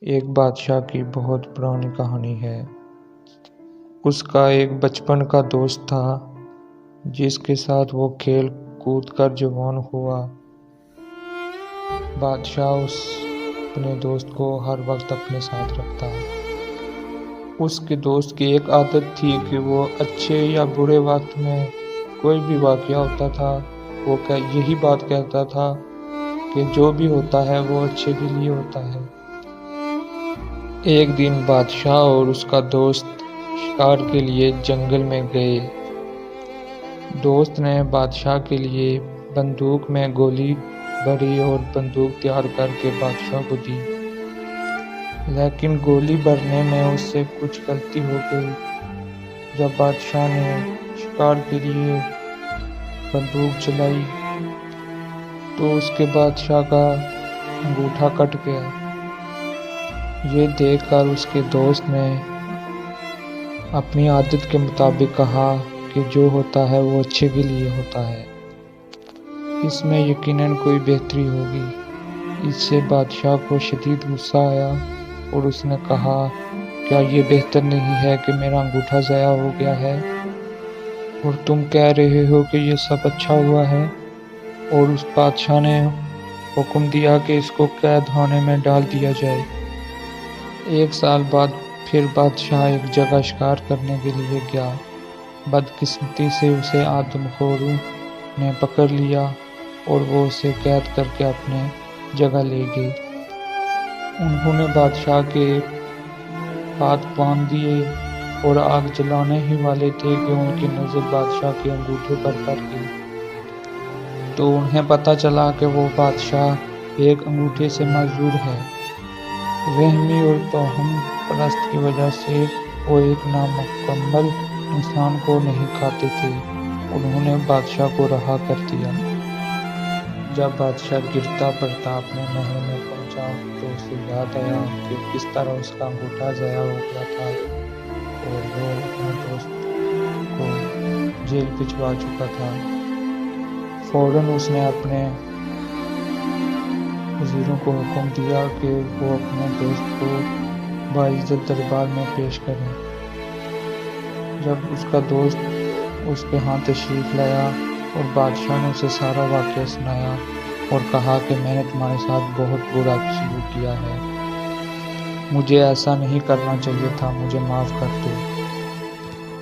ایک بادشاہ کی بہت پرانی کہانی ہے۔ اس کا ایک بچپن کا دوست تھا جس کے ساتھ وہ کھیل کود کر جوان ہوا۔ بادشاہ اپنے دوست کو ہر وقت اپنے ساتھ رکھتا۔ اس کے دوست کی ایک عادت تھی کہ وہ اچھے یا برے وقت میں کوئی بھی واقعہ ہوتا تھا وہ یہی بات کہتا تھا کہ جو بھی ہوتا ہے وہ اچھے کے لیے ہوتا ہے۔ ایک دن بادشاہ اور اس کا دوست شکار کے لیے جنگل میں گئے۔ دوست نے بادشاہ کے لیے بندوق میں گولی بھری اور بندوق تیار کر کے بادشاہ کو دی، لیکن گولی بھرنے میں اس سے کچھ غلطی ہو گئی۔ جب بادشاہ نے شکار کے لیے بندوق چلائی تو اس کے بادشاہ کا انگوٹھا کٹ گیا۔ یہ دیکھ کر اس کے دوست نے اپنی عادت کے مطابق کہا کہ جو ہوتا ہے وہ اچھے کے لیے ہوتا ہے، اس میں یقیناً کوئی بہتری ہوگی۔ اس سے بادشاہ کو شدید غصہ آیا اور اس نے کہا، کیا یہ بہتر نہیں ہے کہ میرا انگوٹھا ضائع ہو گیا ہے اور تم کہہ رہے ہو کہ یہ سب اچھا ہوا ہے؟ اور اس بادشاہ نے حکم دیا کہ اس کو قید خانے میں ڈال دیا جائے۔ ایک سال بعد پھر بادشاہ ایک جگہ شکار کرنے کے لیے گیا۔ بدقسمتی سے اسے آدم خوروں نے پکڑ لیا اور وہ اسے قید کر کے اپنے جگہ لے گئے۔ انہوں نے بادشاہ کے ہاتھ باندھ دیے اور آگ جلانے ہی والے تھے کہ ان کی نظر بادشاہ کے انگوٹھے پر پڑ گئی۔ تو انہیں پتہ چلا کہ وہ بادشاہ ایک انگوٹھے سے معذور ہے۔ وہمی اور توہم پرست کی وجہ سے وہ ایک نامکمل انسان کو نہیں کھاتے تھے۔ انہوں نے بادشاہ کو رہا کر دیا۔ جب بادشاہ گرتا پڑتا اپنے محل میں پہنچا تو اسے یاد آیا کہ کس طرح اس کا انگوٹھا ضائع ہو گیا تھا اور وہ اپنے دوست کو جیل بھجوا چکا تھا۔ فوراً اس نے اپنے وزیروں کو حکم دیا کہ وہ اپنے دوست کو باعزت دربار میں پیش کریں۔ جب اس کا دوست اس کے ہاں تشریف لایا اور بادشاہ نے اسے سارا واقعہ سنایا اور کہا کہ میں نے تمہارے ساتھ بہت برا سلوک کیا ہے، مجھے ایسا نہیں کرنا چاہیے تھا، مجھے معاف کر دو۔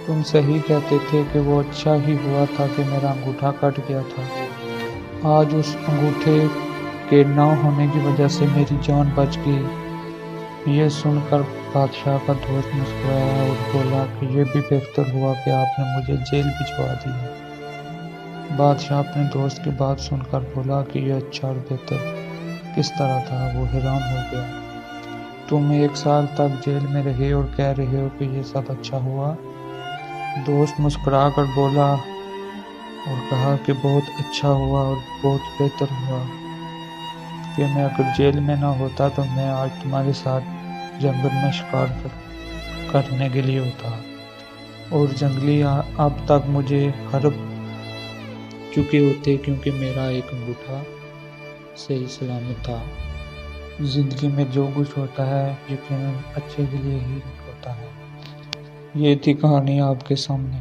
تم صحیح کہتے تھے کہ وہ اچھا ہی ہوا تھا کہ میرا انگوٹھا کٹ گیا تھا۔ آج اس انگوٹھے کے نہ ہونے کی وجہ سے میری جان بچ گئی۔ یہ سن کر بادشاہ کا دوست مسکرایا اور بولا کہ یہ بھی بہتر ہوا کہ آپ نے مجھے جیل بھجوا دیا۔ بادشاہ اپنے دوست کی بات سن کر بولا کہ یہ اچھا اور بہتر کس طرح تھا؟ وہ حیران ہو گیا۔ تم 1 سال تک جیل میں رہے اور کہہ رہے ہو کہ یہ سب اچھا ہوا؟ دوست مسکرا کر بولا اور کہا کہ بہت اچھا ہوا اور بہت بہتر ہوا کہ میں اگر جیل میں نہ ہوتا تو میں آج تمہارے ساتھ جنگل میں شکار کرنے کے لیے ہوتا اور جنگلی اب تک مجھے ہرپ چکے ہوتے کیونکہ میرا ایک انگوٹھا صحیح سلامت تھا۔ زندگی میں جو کچھ ہوتا ہے یقیناً اچھے کے لیے ہی ہوتا ہے۔ یہ تھی کہانی آپ کے سامنے۔